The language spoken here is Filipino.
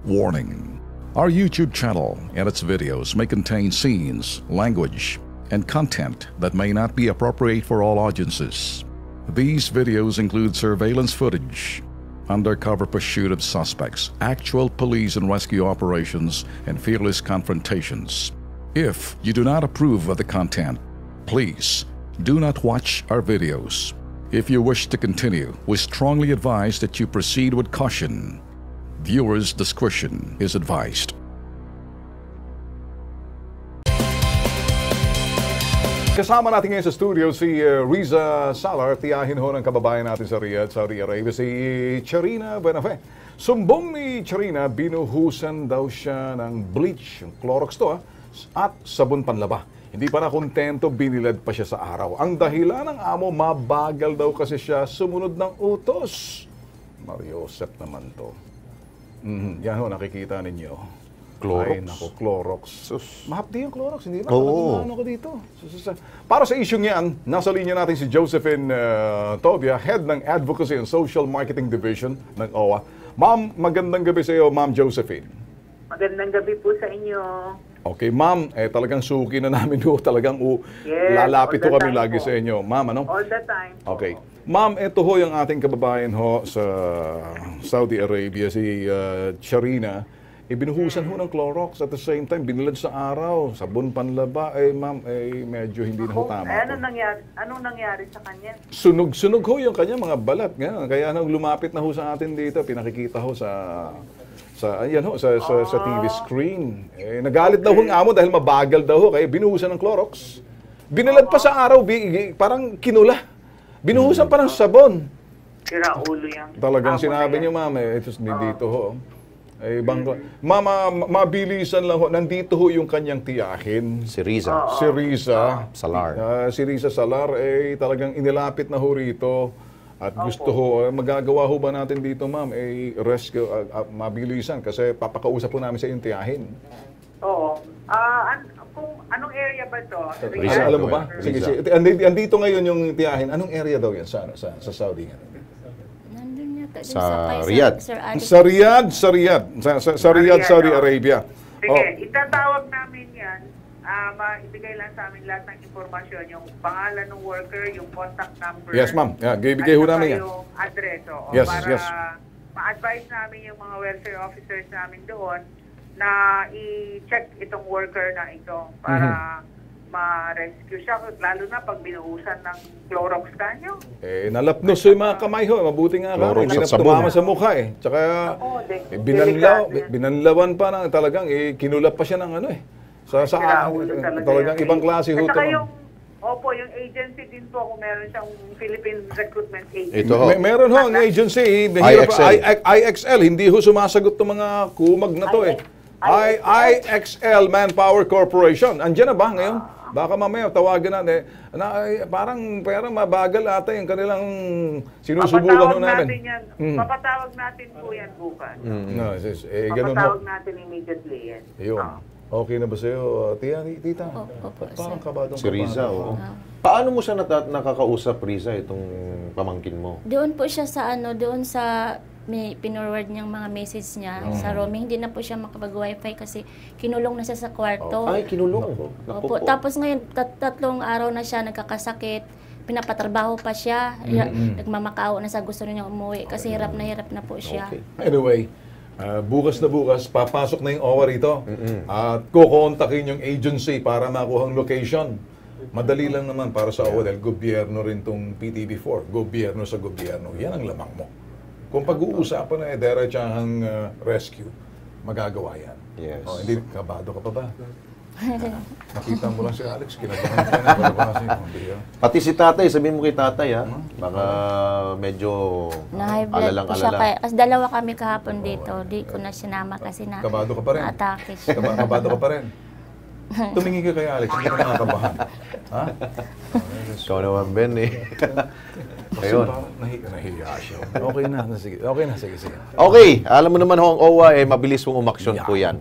Warning. Our YouTube channel and its videos may contain scenes, language, and content that may not be appropriate for all audiences. These videos include surveillance footage, undercover pursuit of suspects, actual police and rescue operations, and fearless confrontations. If you do not approve of the content, please do not watch our videos. If you wish to continue, we strongly advise that you proceed with caution. Viewers' discretion is advised. Kasama natin ngayon sa studio si Riza Salar, tiyahin ho ng kababayan natin sa Riyadh, Saudi Arabia, si Charina Buenafe. Sumbong ni Charina, binuhusan daw siya ng bleach, yung Clorox to at sabon panlaba. Hindi pa na kontento, binilad pa siya sa araw. Ang dahilan ng amo, mabagal daw kasi siya sumunod ng utos. Mariosep naman to. Yan ho, nakikita ninyo. Clorox. Ay, naku, Clorox. Mahapdi yung Clorox, hindi ba? Oo. Ano ko dito? Para sa isyong yan, nasa linya natin si Josephine Tobia, Head ng Advocacy and Social Marketing Division ng OWA. Ma'am, magandang gabi sa iyo, Ma'am Josephine. Magandang gabi po sa inyo. Okay, Ma'am, talagang suki na namin ho, talagang lalapit ho kami lagi sa inyo. Ma'am, ano? All the time po. Okay. Ma'am, ito ho yung ating kababayan ho sa Saudi Arabia, si Charina. Binuhusan ho ng Clorox at the same time, binilad sa araw, sabon panlaba. Ma'am, medyo hindi na ho tama. Anong nangyari sa kanya? Sunog-sunog ho yung kanya mga balat. Ganyan. Kaya nang lumapit na ho sa atin dito, pinakikita ho sa TV screen. Nagalit daw hong amo dahil mabagal daw ho, kaya binuhusan ng Clorox. Binilad pa sa araw, parang kinula. Binuhusan pa ng sabon. Sira ulo yan. Talagang sinabi niyo, ma'am, ito dito ho. Mama, mabilisan lang ho. Nandito ho yung kanyang tiyahin. Si Riza. Si Riza. Salar. Si Riza Salar, talagang inilapit na ho rito. At gusto ho, magagawa ho ba natin dito, ma'am, rescue, mabilisan kasi papakausap po namin sa yung tiyahin. Oo. Kung anong area ba to? Riza, alam mo ba? Sige. Andito ngayon yung tiyahin. Anong area daw yan sa Saudi? Nandun yata. Sa Riyadh. Sa Riyadh, Saudi Arabia. Sige, itatawag namin yan. Ibigay lang sa amin lahat ng impormasyon, yung pangalan ng worker, yung contact number. Yes, ma'am. Ibigay ho namin yan. Yung address. Yes. Ma-advise namin yung mga welfare officers namin doon na i-check itong worker na ito para ma-rescue siya. Lalo na pag binuhusan ng Clorox kanyo. Nalapnos yung mga kamay ho. Mabuti nga lang. Hindi na tumama sa mukha Tsaka binanlawan pa na talagang kinulap pa siya ng talagang ibang klase ho. Yung agency din po, kung meron siyang Philippine Recruitment Agency. Ito ho. Meron ho ang agency. IXL. Hindi ho sumasagot ng mga kumag na to IXL Manpower Corporation. Andiyan na ba ngayon? Baka mamaya tawagan natin. Parang mabagal ata yung kanilang sinusubukan ho namin. Papatawag natin po yan bukas. Papatawag natin immediately yan. Okay na ba sa'yo, tita? Opo, parang kabadong si Riza, oo. Paano mo siya nakakausap, Riza, itong pamangkin mo? Doon po siya sa doon sa may pinorward niyang mga message niya sa roaming. Hindi na po siya makapag-wifi kasi kinulong na siya sa kwarto. Ay, kinulong. Opo. Tapos ngayon, tatlong araw na siya nagkakasakit. Pinapatrabaho pa siya. Nagmamakaawa na sa gusto niya umuwi kasi hirap na po siya. Okay. Anyway, bukas na bukas, papasok na yung OWA rito. At kukontakin yung agency para makuha ang location. Madali lang naman para sa OWA dahil gobyerno rin tong PTB4. Gobyerno sa gobyerno. Yan ang lamang mo. Kung pag-uusapan na diretsahang rescue, magagawa yan. Yes. Hindi, kabado ka pa ba? Nakita mo lang si Alex, kinabahan ka na. Pati si tatay, sabihin mo kay tatay baka medyo Na-high blood po siya. As dalawa kami kahapon dito. Di ko na sinama kasi kabado ka pa rin. na-atake siya. Kabado ka pa rin. Tumingin ka kay Alex, hindi ka nakakabahan. Ikaw naman, Ben Ayun. Nahiya siya. Okay na, sige. Okay, alam mo naman ho ang OWA, mabilis pong umaksyon po yan.